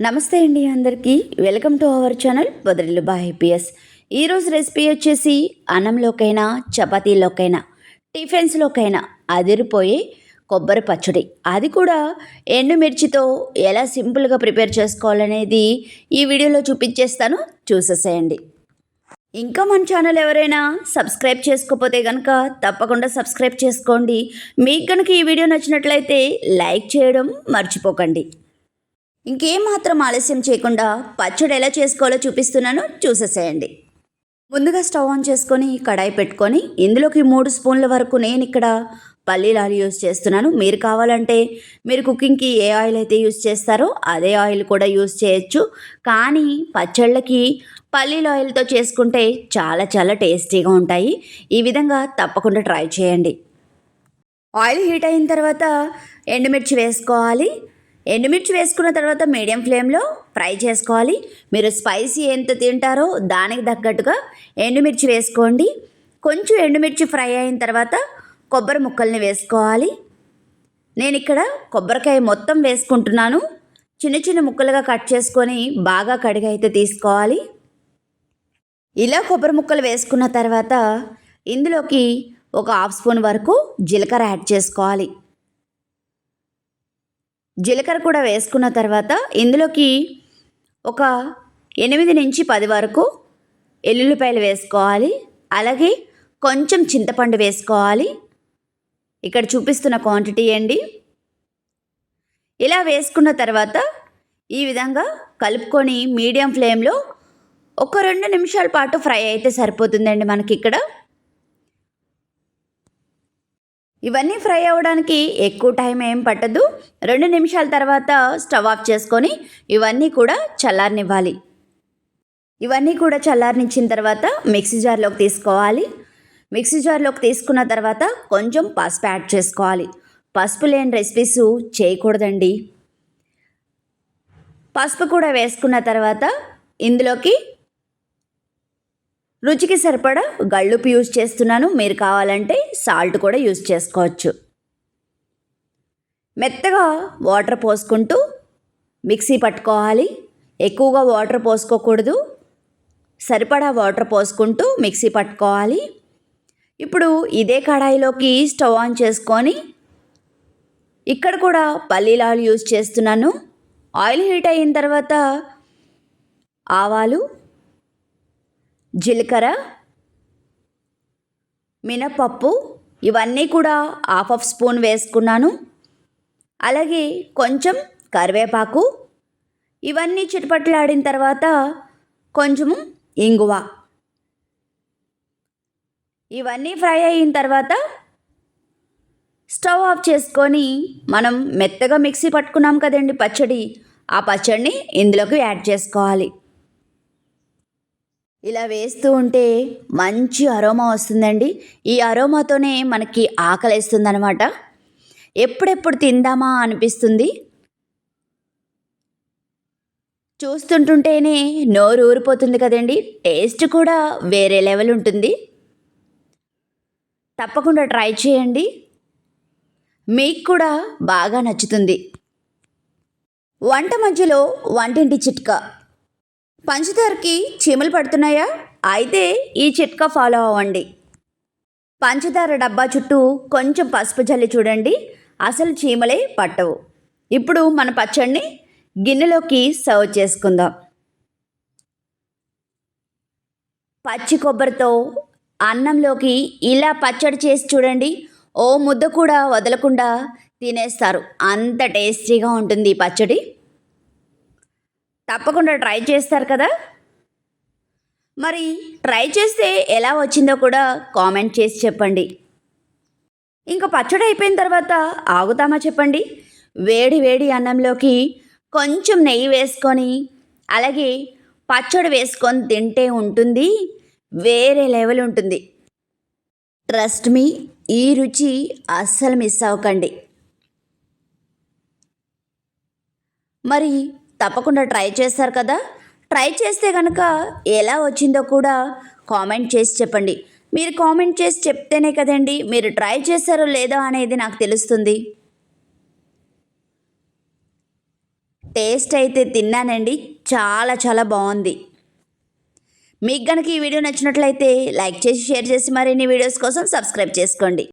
నమస్తే అండి అందరికీ వెల్కమ్ టు అవర్ ఛానల్ బొదరిల్లు బై ఐపీఎస్. ఈరోజు రెసిపీ వచ్చేసి అన్నంలోకైనా చపాతీలోకైనా టిఫిన్స్లోకైనా అదిరిపోయే కొబ్బరి పచ్చడి, అది కూడా ఎండుమిర్చితో ఎలా సింపుల్గా ప్రిపేర్ చేసుకోవాలనేది ఈ వీడియోలో చూపించేస్తాను, చూసేసేయండి. ఇంకా మన ఛానల్ ఎవరైనా సబ్స్క్రైబ్ చేసుకోకపోతే కనుక తప్పకుండా సబ్స్క్రైబ్ చేసుకోండి. మీకు కనుక ఈ వీడియో నచ్చినట్లయితే లైక్ చేయడం మర్చిపోకండి. ఇంకేం మాత్రం ఆలస్యం చేయకుండా పచ్చడి ఎలా చేసుకోవాలో చూపిస్తున్నాను, చూసేసేయండి. ముందుగా స్టవ్ ఆన్ చేసుకొని కడాయి పెట్టుకొని ఇందులోకి 3 స్పూన్ల వరకు నేను ఇక్కడ పల్లీల ఆయిల్ యూస్ చేస్తున్నాను. మీరు కావాలంటే మీరు కుకింగ్కి ఏ ఆయిల్ అయితే యూస్ చేస్తారో అదే ఆయిల్ కూడా యూస్ చేయొచ్చు. కానీ పచ్చళ్ళకి పల్లీల ఆయిల్తో చేసుకుంటే చాలా చాలా టేస్టీగా ఉంటాయి. ఈ విధంగా తప్పకుండా ట్రై చేయండి. ఆయిల్ హీట్ అయిన తర్వాత ఎండుమిర్చి వేసుకోవాలి. ఎండుమిర్చి వేసుకున్న తర్వాత మీడియం ఫ్లేమ్లో ఫ్రై చేసుకోవాలి. మీరు స్పైసీ ఎంత తింటారో దానికి తగ్గట్టుగా ఎండుమిర్చి వేసుకోండి. కొంచెం ఎండుమిర్చి ఫ్రై అయిన తర్వాత కొబ్బరి ముక్కల్ని వేసుకోవాలి. నేను ఇక్కడ కొబ్బరికాయ మొత్తం వేసుకుంటున్నాను. చిన్న చిన్న ముక్కలుగా కట్ చేసుకొని బాగా కడిగి అయితే తీసుకోవాలి. ఇలా కొబ్బరి ముక్కలు వేసుకున్న తర్వాత ఇందులోకి ఒక హాఫ్ స్పూన్ వరకు జీలకర్ర యాడ్ చేసుకోవాలి. జీలకర్ర కూడా వేసుకున్న తర్వాత ఇందులోకి ఒక 8 నుంచి 10 వరకు ఎల్లుల్లిపాయలు వేసుకోవాలి. అలాగే కొంచెం చింతపండు వేసుకోవాలి. ఇక్కడ చూపిస్తున్న క్వాంటిటీ అండి. ఇలా వేసుకున్న తర్వాత ఈ విధంగా కలుపుకొని మీడియం ఫ్లేమ్లో ఒక 2 నిమిషాల పాటు ఫ్రై అయితే సరిపోతుందండి మనకి ఇక్కడ. ఇవన్నీ ఫ్రై అవ్వడానికి ఎక్కువ టైం ఏం పట్టదు. 2 నిమిషాల తర్వాత స్టవ్ ఆఫ్ చేసుకొని ఇవన్నీ కూడా చల్లారనివ్వాలి. ఇవన్నీ కూడా చల్లారనిచ్చిన తర్వాత మిక్సీ జార్లోకి తీసుకోవాలి. మిక్సీ జార్లోకి తీసుకున్న తర్వాత కొంచెం పసుపు యాడ్ చేసుకోవాలి. పసుపు లేని రెసిపీస్ చేయకూడదండి. పసుపు కూడా వేసుకున్న తర్వాత ఇందులోకి రుచికి సరిపడా గళ్ళుపు యూజ్ చేస్తున్నాను. మీరు కావాలంటే సాల్ట్ కూడా యూజ్ చేసుకోవచ్చు. మెత్తగా వాటర్ పోసుకుంటూ మిక్సీ పట్టుకోవాలి. ఎక్కువగా వాటర్ పోసుకోకూడదు. సరిపడా వాటర్ పోసుకుంటూ మిక్సీ పట్టుకోవాలి. ఇప్పుడు ఇదే కడాయిలోకి స్టవ్ ఆన్ చేసుకొని ఇక్కడ కూడా పల్లీల ఆయిల్ యూజ్ చేస్తున్నాను. ఆయిల్ హీట్ అయిన తర్వాత ఆవాలు, జీలకర్ర, మినపప్పు ఇవన్నీ కూడా హాఫ్ స్పూన్ వేసుకున్నాను. అలాగే కొంచెం కరివేపాకు, ఇవన్నీ చిటపట్లాడిన తర్వాత కొంచెము ఇంగువ, ఇవన్నీ ఫ్రై అయిన తర్వాత స్టవ్ ఆఫ్ చేసుకొని మనం మెత్తగా మిక్సీ పట్టుకున్నాం కదండి పచ్చడి, ఆ పచ్చడిని ఇందులోకి యాడ్ చేసుకోవాలి. ఇలా వేస్తూ ఉంటే మంచి అరోమా వస్తుందండి. ఈ అరోమాతోనే మనకి ఆకలేస్తుంది అనమాట. ఎప్పుడెప్పుడు తిందామా అనిపిస్తుంది. చూస్తుంటుంటేనే నోరు ఊరిపోతుంది కదండి. టేస్ట్ కూడా వేరే లెవెల్ ఉంటుంది. తప్పకుండా ట్రై చేయండి, మీకు కూడా బాగా నచ్చుతుంది. వంట మధ్యలో వంటింటి చిట్కా. పంచదారకి చీమలు పడుతున్నాయా? అయితే ఈ చిట్కా ఫాలో అవ్వండి. పంచదార డబ్బా చుట్టూ కొంచెం పసుపు జల్లి చూడండి, అసలు చీమలే పట్టవు. ఇప్పుడు మన పచ్చడిని గిన్నెలోకి సర్వ్ చేసుకుందాం. పచ్చి కొబ్బరితో అన్నంలోకి ఇలా పచ్చడి చేసి చూడండి, ఓ ముద్ద కూడా వదలకుండా తినేస్తారు. అంత టేస్టీగా ఉంటుంది ఈ పచ్చడి. తప్పకుండా ట్రై చేస్తారు కదా. మరి ట్రై చేస్తే ఎలా వచ్చిందో కూడా కామెంట్ చేసి చెప్పండి. ఇంకా పచ్చడి అయిపోయిన తర్వాత ఆగుతామా చెప్పండి. వేడి వేడి అన్నంలోకి కొంచెం నెయ్యి వేసుకొని అలాగే పచ్చడి వేసుకొని తింటే ఉంటుంది, వేరే లెవెల్ ఉంటుంది. ట్రస్ట్ మీ, ఈ రుచి అస్సలు మిస్ అవ్వకండి. మరి తప్పకుండా ట్రై చేస్తారు కదా. ట్రై చేస్తే కనుక ఎలా వచ్చిందో కూడా కామెంట్ చేసి చెప్పండి. మీరు కామెంట్ చేసి చెప్తేనే కదండి మీరు ట్రై చేశారో లేదో అనేది నాకు తెలుస్తుంది. టేస్ట్ అయితే తిన్నానండి, చాలా చాలా బాగుంది. మీకు కనుక ఈ వీడియో నచ్చినట్లయితే లైక్ చేసి షేర్ చేసి మరిన్ని వీడియోస్ కోసం సబ్స్క్రైబ్ చేసుకోండి.